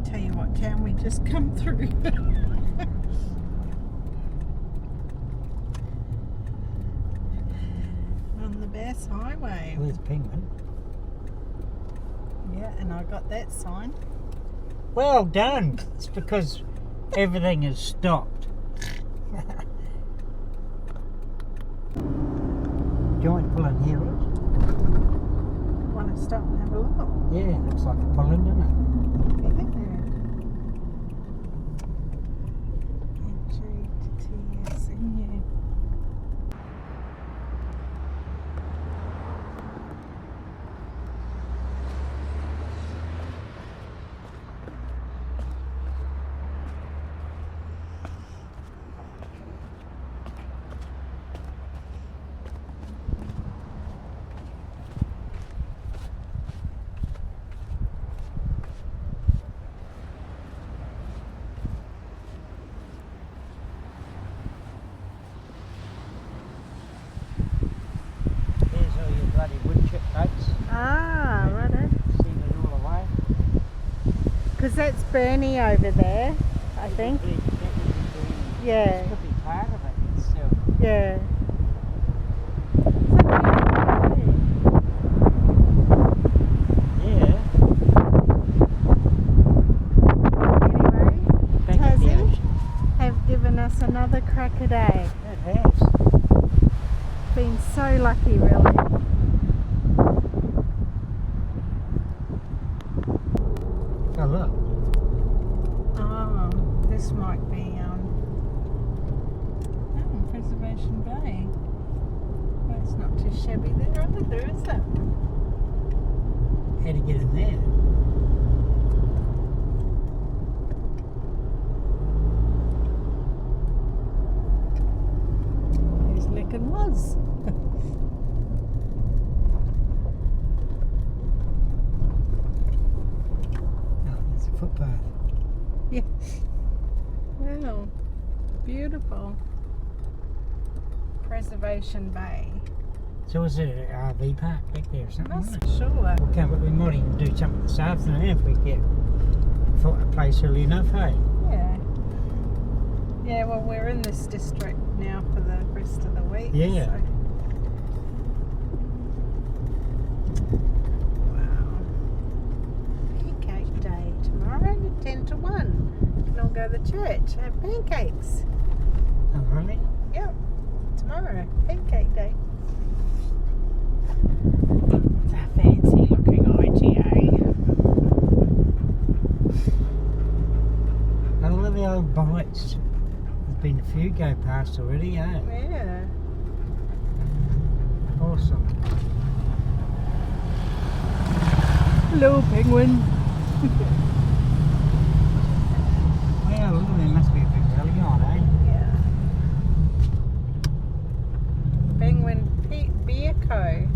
tell you what town we just come through. On the Bass Highway. Where's Penguin? Yeah, and I got that sign. Well done. It's because everything is stopped. Do you want to pull in here, Rich? Want to stop and have a look? Yeah, looks like a pull in, doesn't it? Ah, righto. See it all the way. Because that's Bernie over there, I think. Yeah. It could be part of it itself. Yeah. Yeah. Anyway, Tassie have given us another crack a day. It has. Been so lucky, really. Oh look. Oh, this might be Preservation Bay. Well, it's not too shabby there either, is it? How to get in there? There's Lincoln was. Oh, there's a footpath. Yeah. Wow. Beautiful. Preservation Bay. So is it an RV park back there or something? I'm Isn't not it? sure. Okay, but we might even do something this afternoon if we get a place early enough, hey? Yeah. Yeah, well, we're in this district now for the rest of the week. Yeah. So. Wow. Pancake day tomorrow, 10 to 1. And I'll go to the church, have pancakes. Oh, really? Yep. Tomorrow, pancake day. It's a fancy looking IGA. I love the old bites. There's been a few go past already, eh? Yeah. Awesome. Hello, penguin. Well, look, there must be a big rally on, eh? Yeah. Penguin Beer Co.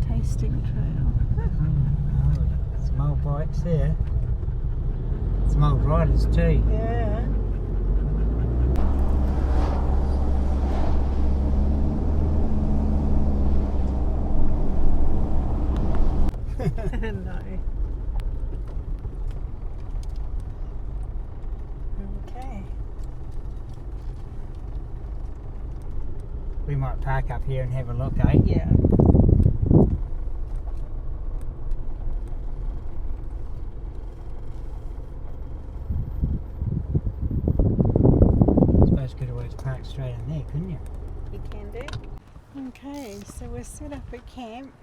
Tasting trail. Oh, some old bikes there. Some old riders too. Yeah. No. Okay. We might park up here and have a look, eh? Yeah. I suppose you could always park straight in there, couldn't you? You can do. Okay, so we're set up at camp.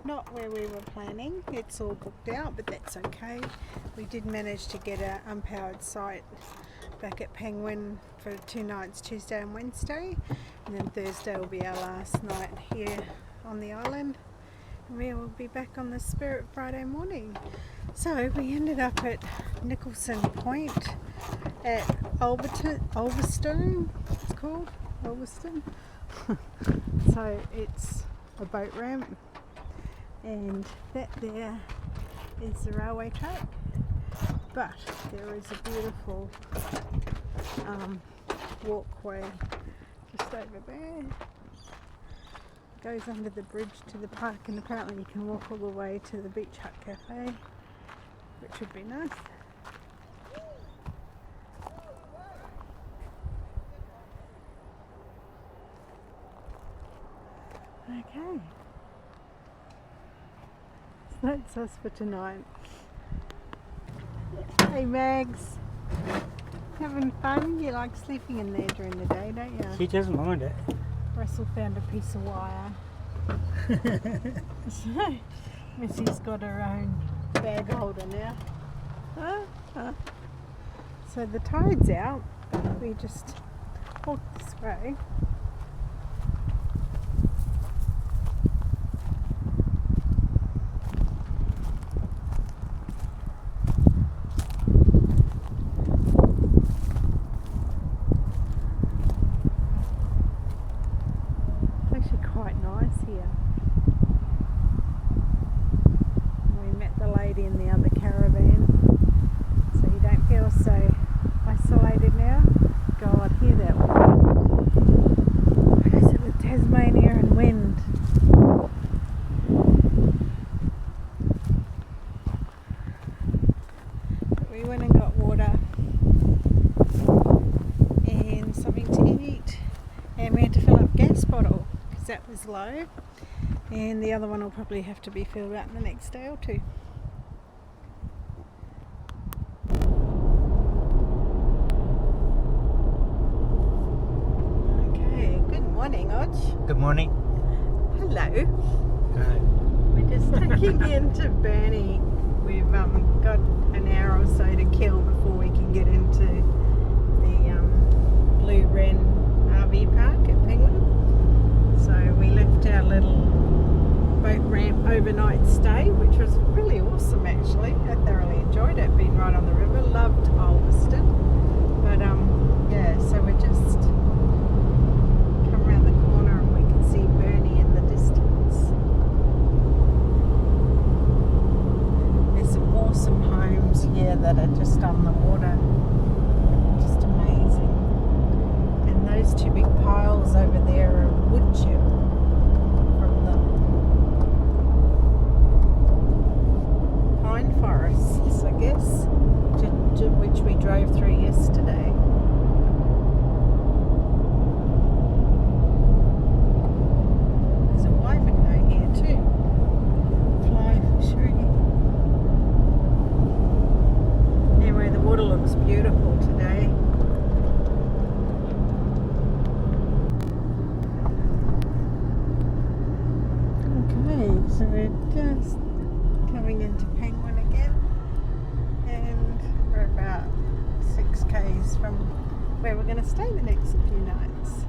Not where we were planning. It's all booked out, but that's okay. We did manage to get an unpowered site back at Penguin for 2 nights, Tuesday and Wednesday. And then Thursday will be our last night here on the island. And we will be back on the Spirit Friday morning. So we ended up at Nicholson Point at Ulverstone, it's called, Ulverston. So it's a boat ramp, and that there is the railway track, but there is a beautiful walkway just over there. goes under the bridge to the park, and apparently you can walk all the way to the Beach Hut Cafe, which would be nice. Okay, so that's us for tonight. Hey Mags, having fun? You like sleeping in there during the day, don't you? She doesn't mind it. Russell found a piece of wire. So Missy's got her own bag holder now. So the tide's out, but we just walk this way. That was low, and the other one will probably have to be filled out in the next day or two. Okay, good morning, Odge. Good morning. Hello. Hello. We're just taking into Burnie. We've got an hour or so to kill before we can get into the Blue Wren RV Park at Penguin. So we left our little boat ramp overnight stay, which was really awesome actually. I thoroughly enjoyed it, being right on the river. Loved Ulverstone. But yeah, so we just come around the corner and we can see Burnie in the distance. There's some awesome homes here that are just on the water. Just amazing. And those two big piles over there are wood chip from the pine forests, I guess, to which we drove through yesterday. There's a wyvern here too. Fly fishery. Anyway, the water looks beautiful today. So we're just coming into Penguin again, and we're about 6 k's from where we're going to stay the next few nights.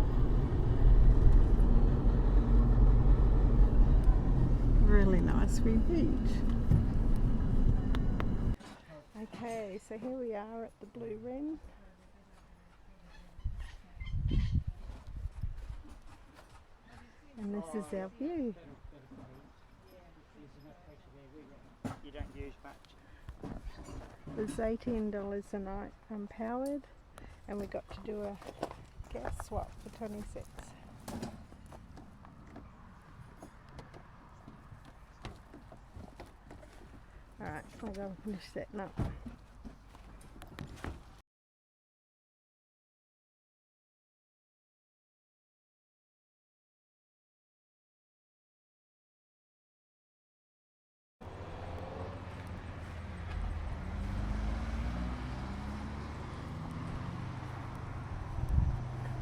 Really nice wee beach. Okay, so here we are at the Blue Wren. And this is our view. You don't use much. It was $18 a night unpowered, and we got to do a gas swap for 26. Alright, I'll go and finish setting up.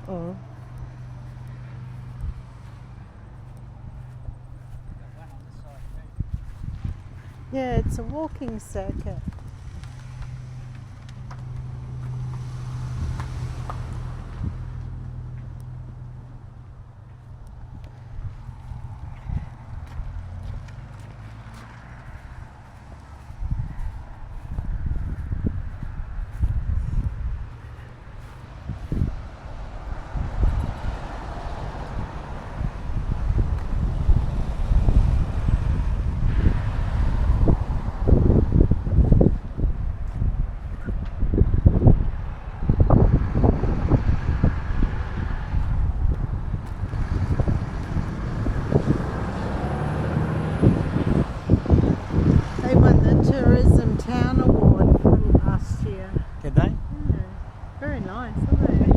Oh. Yeah, it's a walking circuit.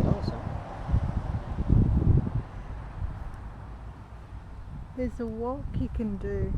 Awesome. There's a walk you can do.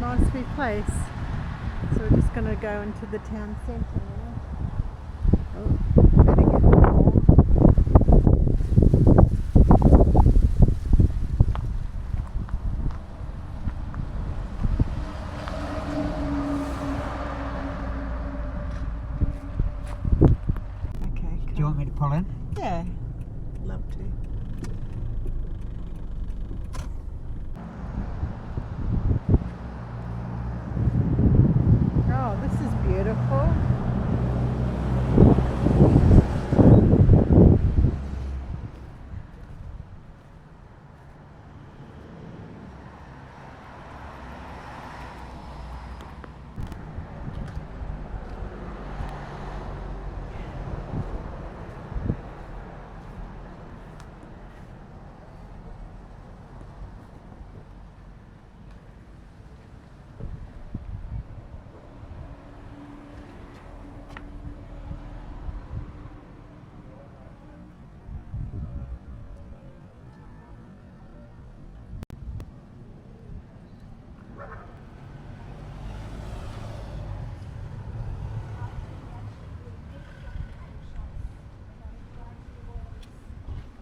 Nice wee place. So we're just going to go into the town centre now. Oh, better get more. Okay, cool. Do you want me to pull in? Yeah, love to. Oh, this is beautiful.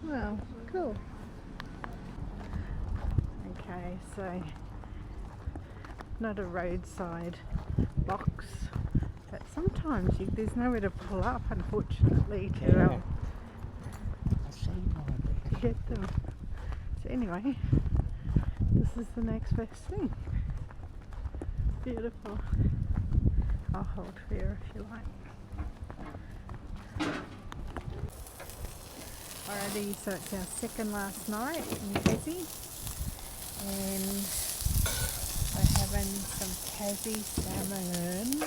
Wow, cool. Okay, so not a roadside box, but sometimes there's nowhere to pull up, unfortunately, to get them. So anyway, this is the next best thing. Beautiful. I'll hold here if you like. Alrighty, so it's our second last night in Tassie, and we're having some Tassie salmon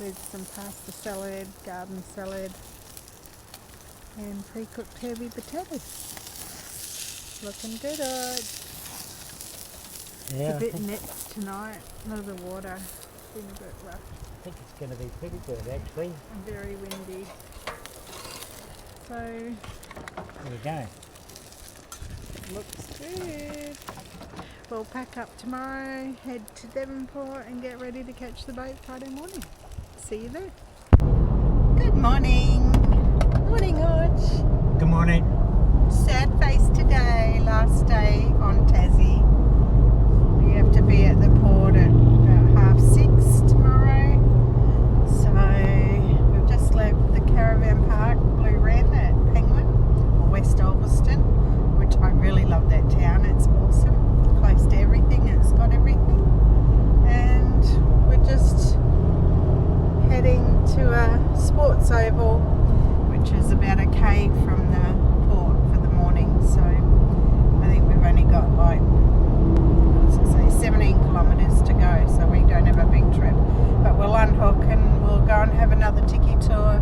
with some pasta salad, garden salad, and pre-cooked herby potatoes. Looking good. Yeah, It's a bit nets tonight, a little bit of water, it's been a bit rough. I think it's going to be pretty good actually. And very windy. So, There we go. looks good. We'll pack up tomorrow, head to Devonport and get ready to catch the boat Friday morning. See you there. Good morning. Morning, Hodge. Good morning. Sad face today, last day on Tassie. We have to be at the port at about 6:30 tomorrow. So we've just left the caravan park, Blue Wren at Penguin, or West Ulverston, which I really love that town. It's awesome, close to everything, it's got everything. And we're just heading to a sports oval, which is about a K from the port for the morning. So I think we've only got like, what does it say, 17 kilometres to go, so we don't have a big trip. But we'll unhook and we'll go and have another tiki tour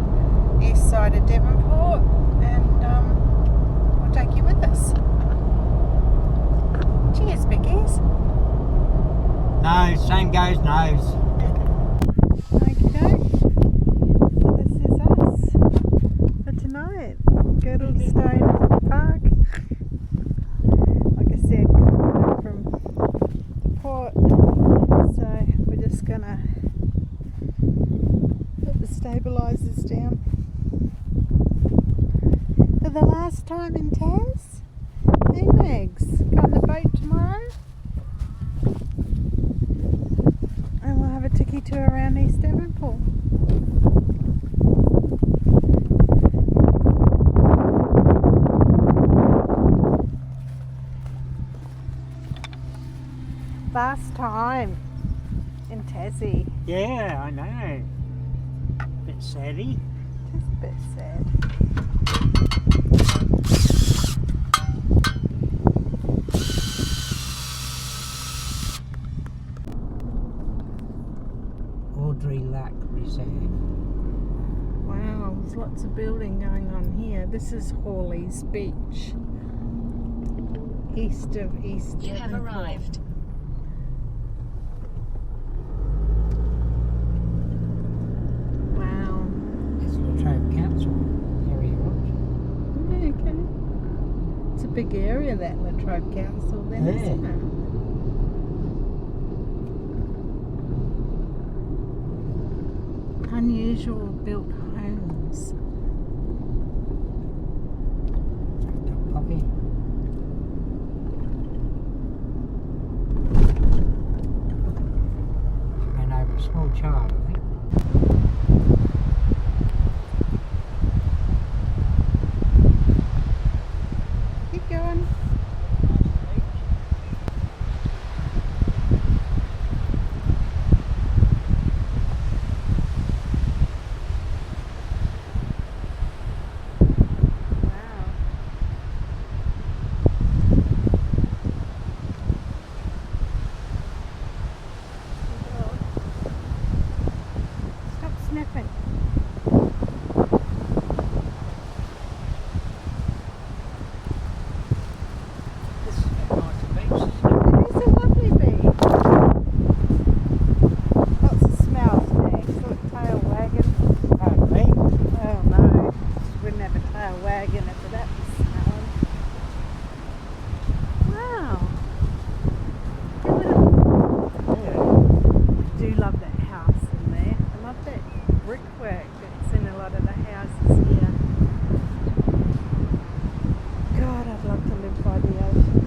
east side of Devonport, and we'll take you with us. Cheers, Bickies. No, same goes nose. Okay, so this is us for tonight. Ulverstone Park. Like I said, from the port, so we're just gonna put the stabilisers down. For the last time in Tas. Hey Megs, go on the boat tomorrow? And we'll have a tiki tour around East Devonport. Last time in Tas. Tassie. Yeah, I know. Bit saddy. Just a bit sad. Audrey Lac Reserve. Wow, there's lots of building going on here. This is Hawley's Beach, east of East You have Devonport. arrived. Wow. It's Latrobe Council area, right? Yeah, okay. It's a big area, that Latrobe Council, then, Yeah. isn't it? Unusual built homes. Dog puppy. Ran over a small child, I think. Keep going. Wow. Stop sniffing. This is a nice beach, isn't It is a lovely beach. Lots of smells next. Look, tail wagging. it? Pardon me? Oh no, wouldn't have a tail wagging if that was smelling. Wow. I do love that house in there. I love that brickwork that's in a lot of the houses here. God, I'd love to live by the ocean.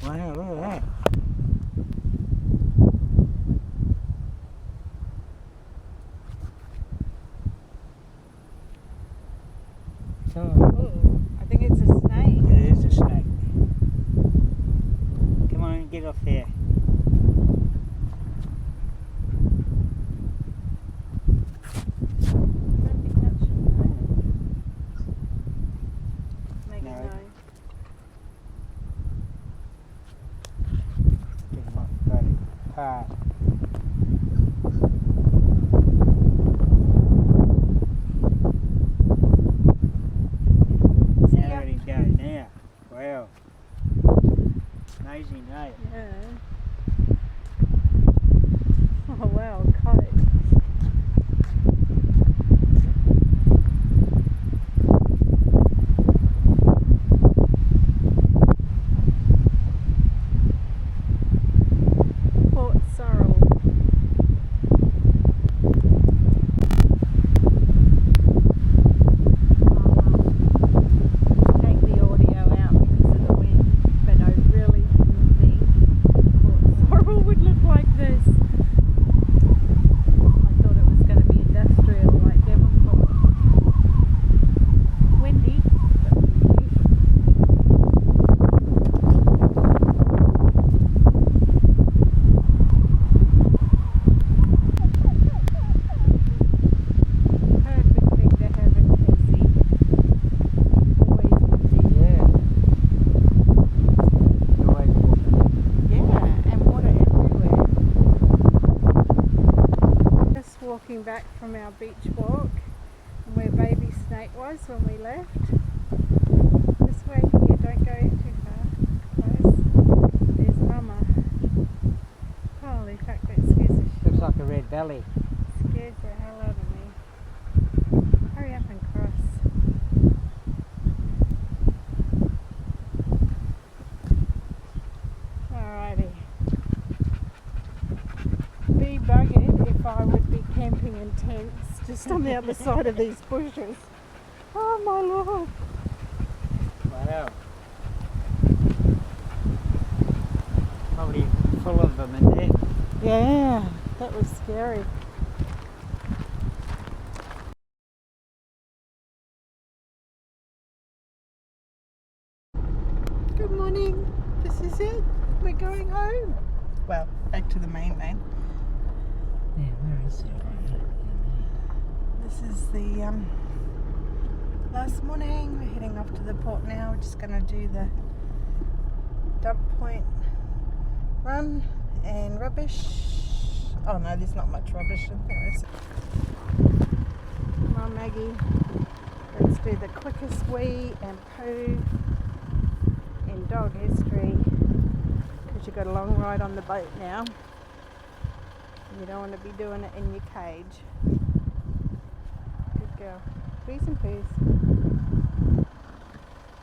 Wow, look at that. So, Oh, I think it's a snake. it is a snake. Come on, get off there. Don't be touching that. Make No. it know. Get him off the bloody path. See Now ya. let him go now. Wow. Amazing, eh? Yeah. Oh wow, kite. Port Sorrel. Take the audio out because of the wind, but I really didn't think Port Sorrel would look like this. I thought it was going to be industrial like Devonport. Windy, but beautiful. Perfect thing to have in Tassie. Always windy. Yeah. Always water. Yeah, and water everywhere. Just walking back from our beach walk, and where baby snake was when we left. This way here, don't go too far. Close. There's Mama. Holy fuck, that scares the shit. Looks like a red belly. Scares the hell out of me. Hurry up and cross. Alright. camping in tents just on the other side of these bushes. Oh my lord. Wow. Probably full of them in there. Yeah, that was scary. Good morning. This is it. We're going home. Well, back to the mainland. Yeah, where is it? This is the last morning. We're heading off to the port now. We're just going to do the dump point run and rubbish. Oh no, there's not much rubbish in there, is it? Come on, Maggie. Let's do the quickest wee and poo in dog history, because you've got a long ride on the boat now. You don't want to be doing it in your cage. Good girl. Wees and poos.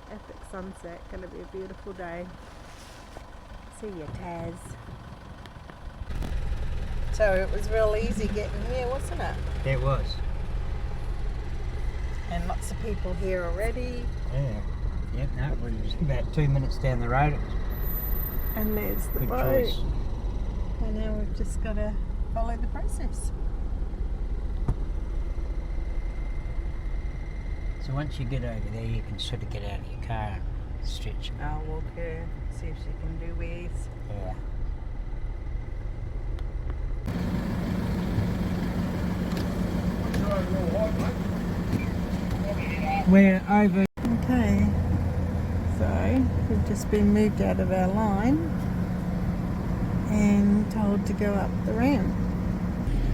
Epic sunset. Going to be a beautiful day. See you, Taz. So it was real easy getting here, wasn't it? It was. And lots of people here already. Yeah. Yep, no, it was about 2 minutes down the road. And there's the Good boat. choice. And now we've just got to follow the process. So once you get over there, you can sort of get out of your car and stretch. I'll walk her, see if she can do wheeze. Yeah. We're over. Okay, so we've just been moved out of our line and told to go up the ramp.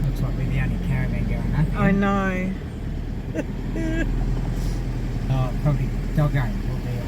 Looks like we're the only caravan going up here. I know. Oh, probably Doggo will be on.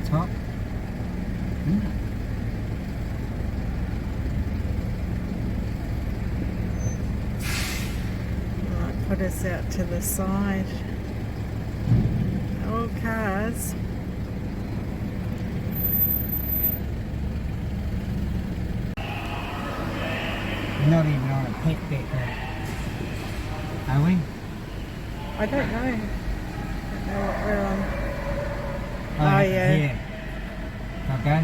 Top. Might put us out to the side. All cars. We're not even on a pet deck now. Are we? I don't know. I don't know what we're on. Oh, yeah. Yeah. Okay.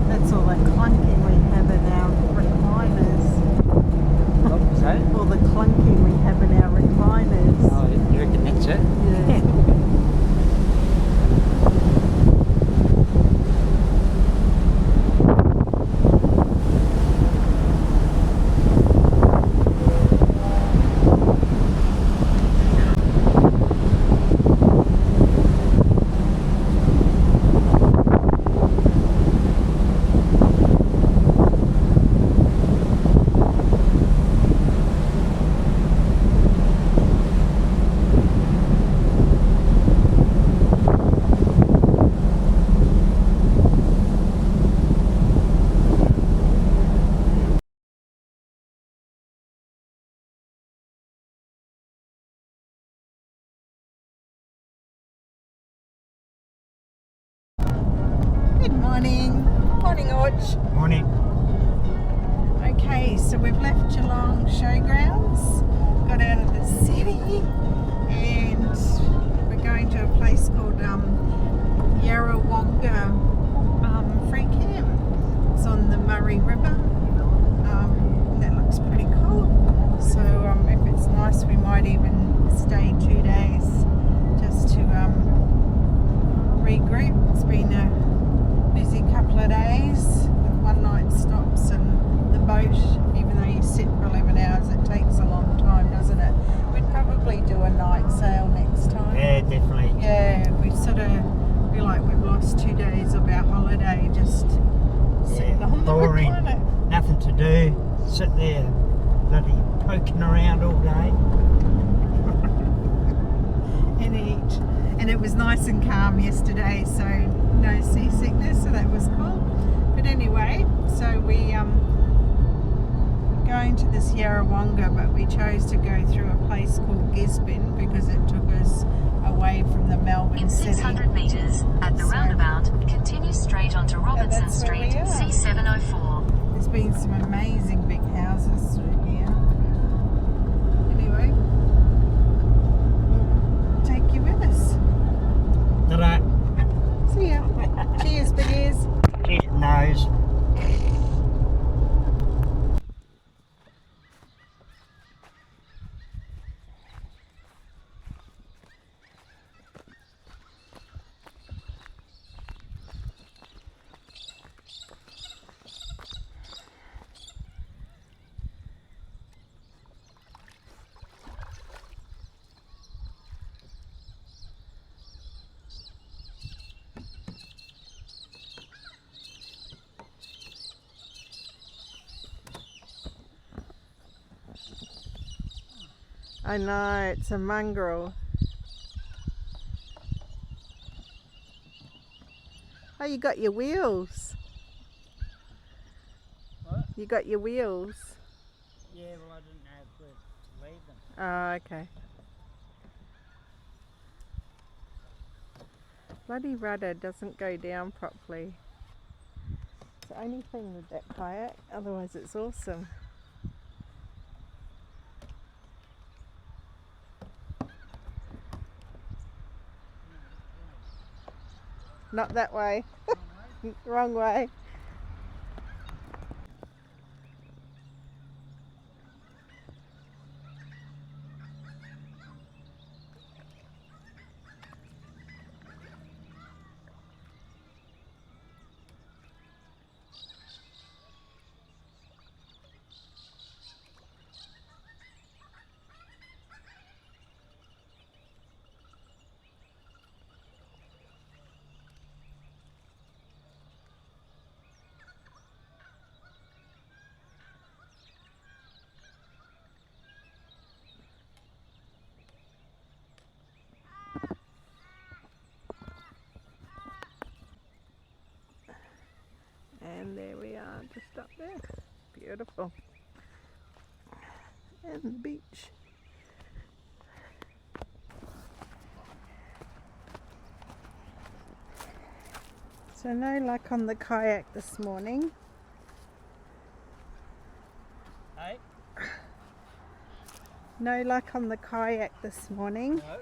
That's all that clunking we have in our recliners. What was that? All the clunking we have in our recliners. Oh, you reckon that's it? Yeah. Good morning. Morning, Orch. Morning. Okay, so we've left Geelong Showgrounds, got out of the city, and we're going to a place called Yarrawonga Free Camp. It's on the Murray River. And that looks pretty cool. So if it's nice, we might even stay 2 days just to regroup. It's been a busy couple of days with one night stops and the boat, even though you sit for 11 hours, it sit there bloody poking around all day. And eat. And it was nice and calm yesterday, so no seasickness, so that was cool. But anyway, so we going to the Yarrawonga, but we chose to go through a place called Gisborne because it took us away from the Melbourne In city. 600 metres, at the roundabout, continue straight onto Robinson that's where we Street, are. C704. There's been some amazing big houses through here. Anyway, we'll take you with us. Ta-da! See ya. Cheers, big ears. Cheers, nose. I know, it's a mongrel. Oh, you got your wheels. What? You got your wheels. Yeah, well I didn't know where to leave them. Oh, okay. Bloody rudder doesn't go down properly. It's the only thing with that kayak, otherwise it's awesome. Not that way. Wrong way. And there we are, just up there. Beautiful. And the beach. So no luck on the kayak this morning. Hey? No luck on the kayak this morning. No.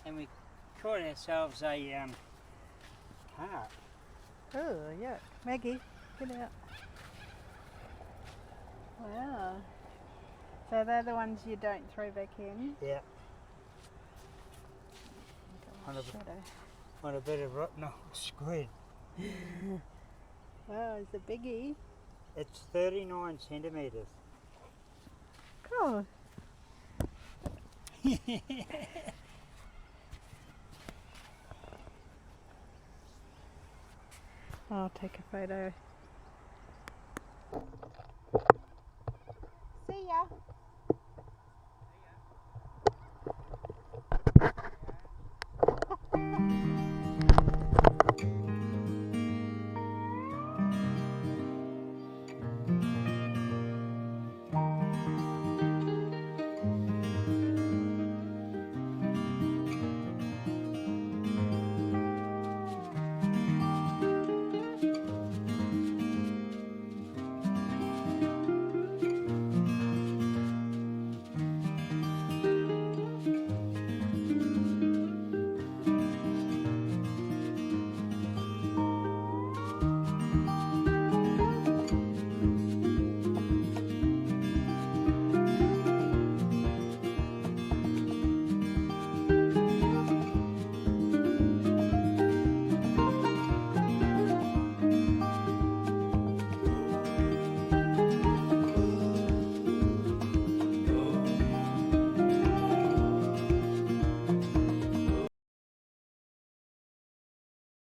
And we caught ourselves a carp. Oh, yuck. Maggie, get out. Wow. So they're the ones you don't throw back in? Yeah. On On a bit of rotten old squid. Wow, it's a biggie. It's 39 centimetres. Cool. I'll take a photo.